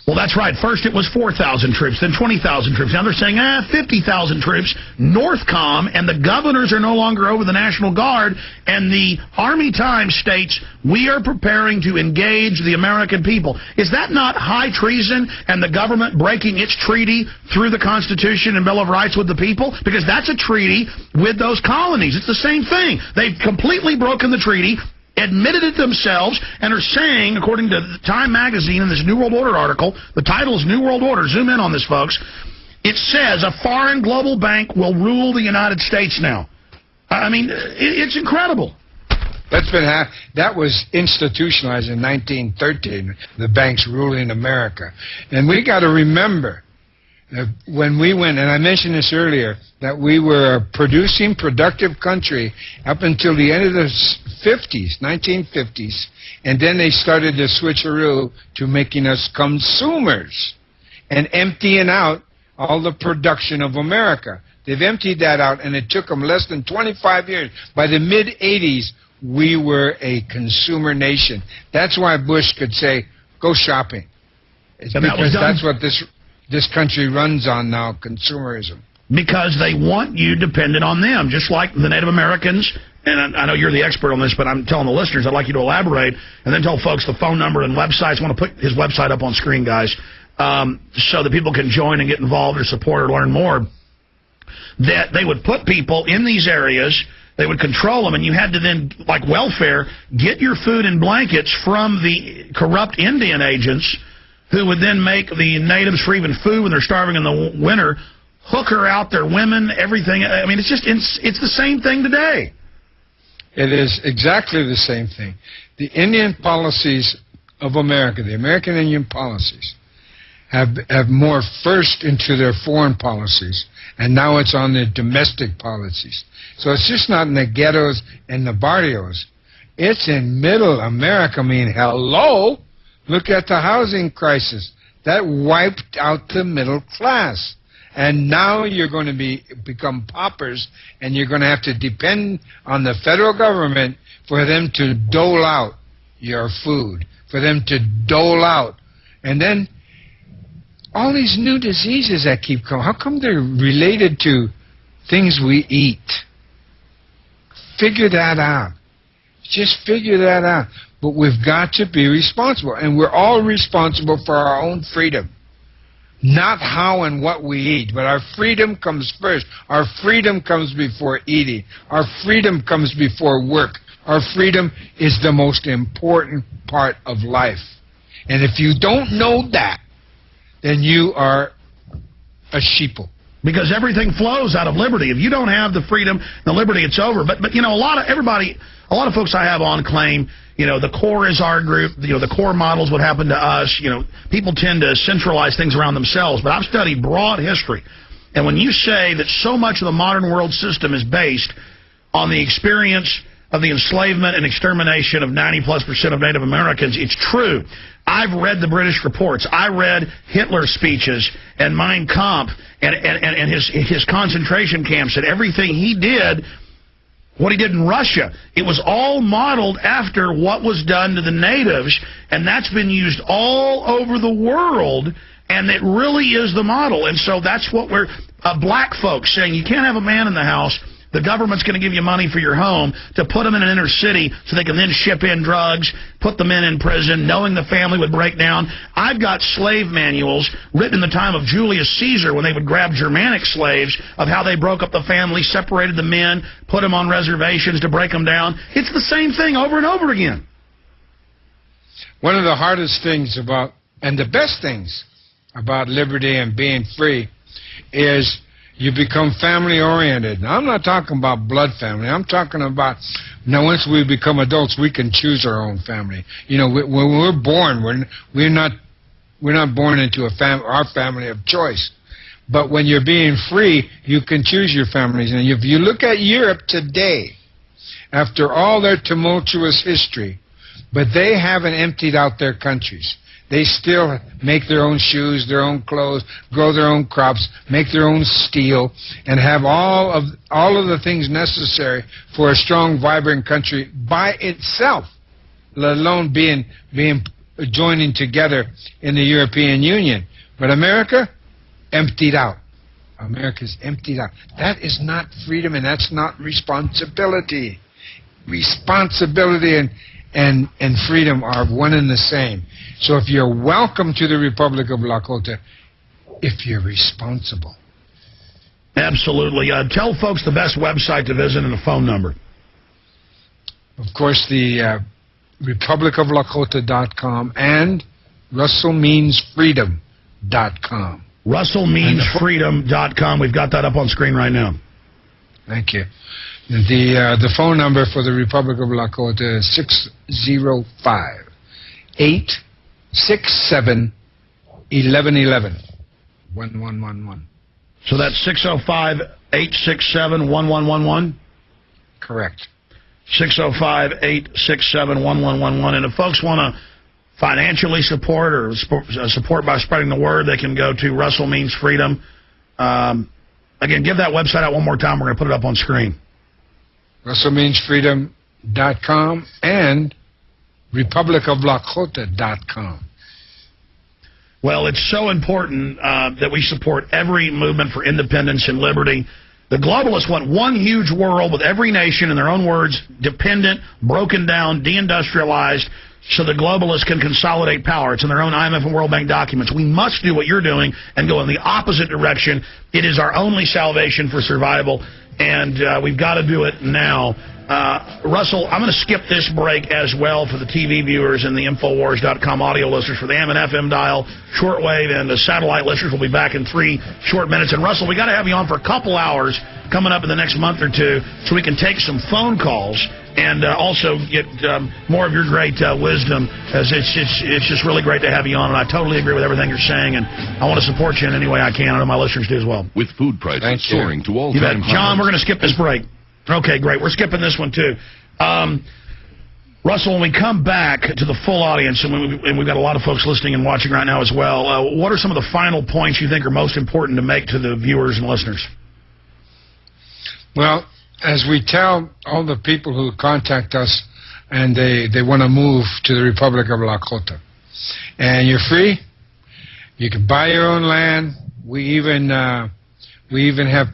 Well, that's right. First it was 4,000 troops, then 20,000 troops. Now they're saying, 50,000 troops. Northcom and the governors are no longer over the National Guard, and the Army Times states, we are preparing to engage the American people. Is that not high treason and the government breaking its treaty through the Constitution and Bill of Rights with the people? Because that's a treaty with those colonies. It's the same thing. They've completely broken the treaty, admitted it themselves, and are saying, according to Time magazine in this New World Order article, the title is New World Order, zoom in on this, folks, it says a foreign global bank will rule the United States now. I mean, it's incredible. That was institutionalized in 1913, the banks ruling America. And we got to remember that when we went, and I mentioned this earlier, that we were a producing, productive country up until the end of the 50s, 1950s, and then they started the switcheroo to making us consumers and emptying out all the production of America. They've emptied that out, and it took them less than 25 years. By the mid-'80s, we were a consumer nation. That's why Bush could say, go shopping. It's because that's what this country runs on now, consumerism. Because they want you dependent on them, just like the Native Americans. And I know you're the expert on this, but I'm telling the listeners, I'd like you to elaborate, and then tell folks the phone number and websites. I want to put his website up on screen, guys, so that people can join and get involved or support or learn more. That they would put people in these areas, they would control them, and you had to then, like welfare, get your food and blankets from the corrupt Indian agents who would then make the natives for even food when they're starving in the winter, hooker out their women, everything. I mean, it's the same thing today. It is exactly the same thing. The Indian policies of America, the American Indian policies, have morphed first into their foreign policies, and now it's on their domestic policies. So it's just not in the ghettos and the barrios. It's in middle America. I mean, hello? Look at the housing crisis. That wiped out the middle class. And now you're going to become paupers, and you're going to have to depend on the federal government for them to dole out your food, for them to dole out. And then all these new diseases that keep coming, how come they're related to things we eat? Figure that out. Just figure that out. But we've got to be responsible, and we're all responsible for our own freedom. Not how and what we eat, but our freedom comes first. Our freedom comes before eating. Our freedom comes before work. Our freedom is the most important part of life. And if you don't know that, then you are a sheeple. Because everything flows out of liberty. If you don't have the freedom, the liberty, it's over. But you know, a lot of folks I have on claim, you know, the core is our group. You know, the core models what happened to us. You know, people tend to centralize things around themselves. But I've studied broad history. And when you say that so much of the modern world system is based on the experience of the enslavement and extermination of 90+% of Native Americans, it's true. I've read the British reports. I read Hitler's speeches and Mein Kampf and his concentration camps and everything he did, what he did in Russia. It was all modeled after what was done to the natives, and that's been used all over the world, and it really is the model. And so that's what we're black folks saying. You can't have a man in the house. The government's going to give you money for your home to put them in an inner city so they can then ship in drugs, put the men in prison, knowing the family would break down. I've got slave manuals written in the time of Julius Caesar when they would grab Germanic slaves of how they broke up the family, separated the men, put them on reservations to break them down. It's the same thing over and over again. One of the hardest things about, and the best things about liberty and being free is you become family-oriented. Now, I'm not talking about blood family. I'm talking about, now, once we become adults, we can choose our own family. You know, when we're born, we're not born into our family of choice. But when you're being free, you can choose your families. And if you look at Europe today, after all their tumultuous history, but they haven't emptied out their countries. They still make their own shoes, their own clothes, grow their own crops, make their own steel, and have all of the things necessary for a strong, vibrant country by itself, let alone being joining together in the European Union. But America, emptied out. America's emptied out. That is not freedom, and that's not responsibility. Responsibility and freedom are one and the same. So if you're welcome to the Republic of Lakota, if you're responsible. Absolutely. Tell folks the best website to visit and a phone number. Of course, the republicoflakota.com and russellmeansfreedom.com. russellmeansfreedom.com. We've got that up on screen right now. Thank you. The phone number for the Republic of Lakota is 605-867-1111. 1111. So that's 605-867-1111? Correct. 605-867-1111. And if folks want to financially support or support by spreading the word, they can go to Russell Means Freedom. Again, give that website out one more time. We're going to put it up on screen. russellmeansfreedom.com and republicoflakota.com. Well, it's so important that we support every movement for independence and liberty. The globalists want one huge world with every nation, in their own words, dependent, broken down, deindustrialized, so the globalists can consolidate power. It's in their own IMF and World Bank documents. We must do what you're doing and go in the opposite direction. It is our only salvation for survival, and we've got to do it now. Russell, I'm going to skip this break as well for the TV viewers and the Infowars.com audio listeners. For the AM and FM dial, shortwave, and the satellite listeners, we'll be back in 3 short minutes. And Russell, we got to have you on for a couple hours coming up in the next month or two so we can take some phone calls and also get more of your great wisdom, as it's just really great to have you on, and I totally agree with everything you're saying, and I want to support you in any way I can. I know my listeners do as well. With food prices soaring to all-time highs. John, we're going to skip this break. Okay, great. We're skipping this one, too. Russell, when we come back to the full audience, and we've got a lot of folks listening and watching right now as well, what are some of the final points you think are most important to make to the viewers and listeners? Well, as we tell all the people who contact us and they want to move to the Republic of Lakota, and you're free, you can buy your own land. We even have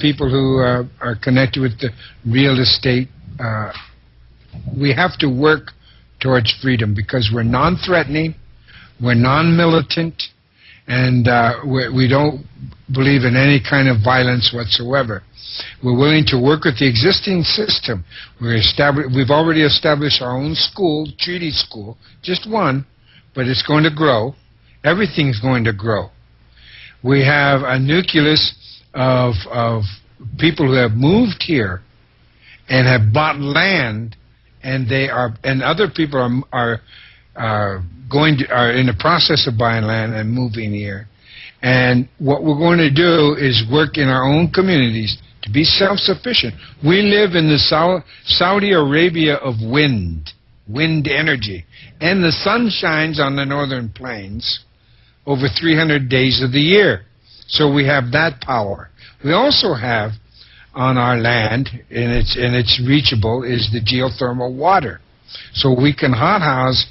people who are connected with the real estate. We have to work towards freedom because we're non-threatening, we're non-militant, and we don't believe in any kind of violence whatsoever. We're willing to work with the existing system. We've already established our own school, treaty school, just one, but it's going to grow. Everything's going to grow. We have a nucleus of people who have moved here and have bought land, and other people are in the process of buying land and moving here. And what we're going to do is work in our own communities to be self-sufficient. We live in the Saudi Arabia of wind energy, and the sun shines on the northern plains over 300 days of the year. So we have that power. We also have on our land, and it's reachable, is the geothermal water. So we can hothouse,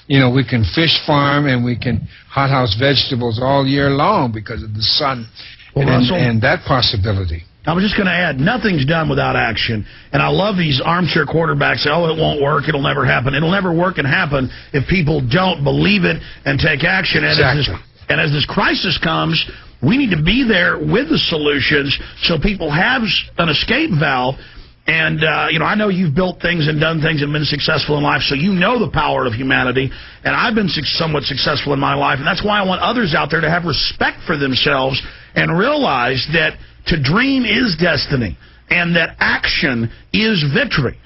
we can fish farm, and we can hothouse vegetables all year long because of the sun and that possibility. I was just going to add, nothing's done without action. And I love these armchair quarterbacks say, oh, it won't work, it'll never happen. It'll never work and happen if people don't believe it and take action. Exactly. And as this crisis comes, we need to be there with the solutions so people have an escape valve. And, I know you've built things and done things and been successful in life, so you know the power of humanity. And I've been somewhat successful in my life, and that's why I want others out there to have respect for themselves and realize that to dream is destiny and that action is victory.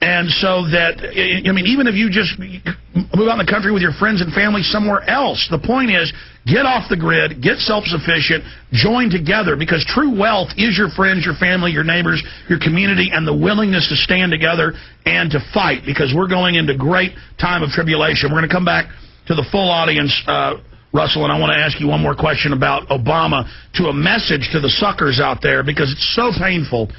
And so that, even if you just move out in the country with your friends and family somewhere else, the point is get off the grid, get self-sufficient, join together, because true wealth is your friends, your family, your neighbors, your community, and the willingness to stand together and to fight, because we're going into great time of tribulation. We're going to come back to the full audience, Russell, and I want to ask you one more question about Obama, to a message to the suckers out there, because it's so painful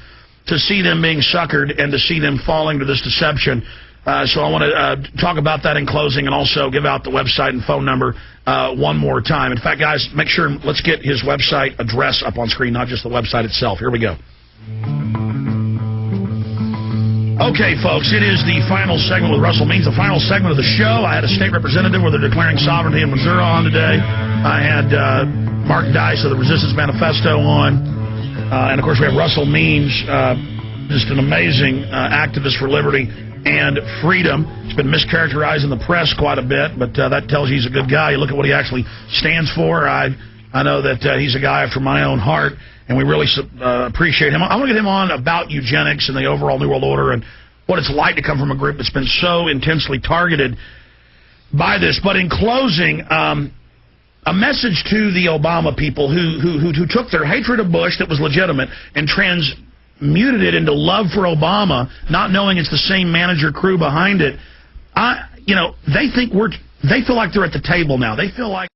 to see them being suckered and to see them falling to this deception. So I want to talk about that in closing and also give out the website and phone number one more time. In fact, guys, make sure, let's get his website address up on screen, not just the website itself. Here we go. Okay, folks, it is the final segment with Russell Means, the final segment of the show. I had a state representative where they're declaring sovereignty in Missouri on today. I had Mark Dice of the Resistance Manifesto on. And, of course, we have Russell Means, just an amazing activist for liberty and freedom. He's been mischaracterized in the press quite a bit, but that tells you he's a good guy. You look at what he actually stands for. I know that he's a guy after my own heart, and we really appreciate him. I want to get him on about eugenics and the overall New World Order and what it's like to come from a group that's been so intensely targeted by this. But in closing, a message to the Obama people who took their hatred of Bush that was legitimate and transmuted it into love for Obama, not knowing it's the same manager crew behind it. They feel like they're at the table now. They feel like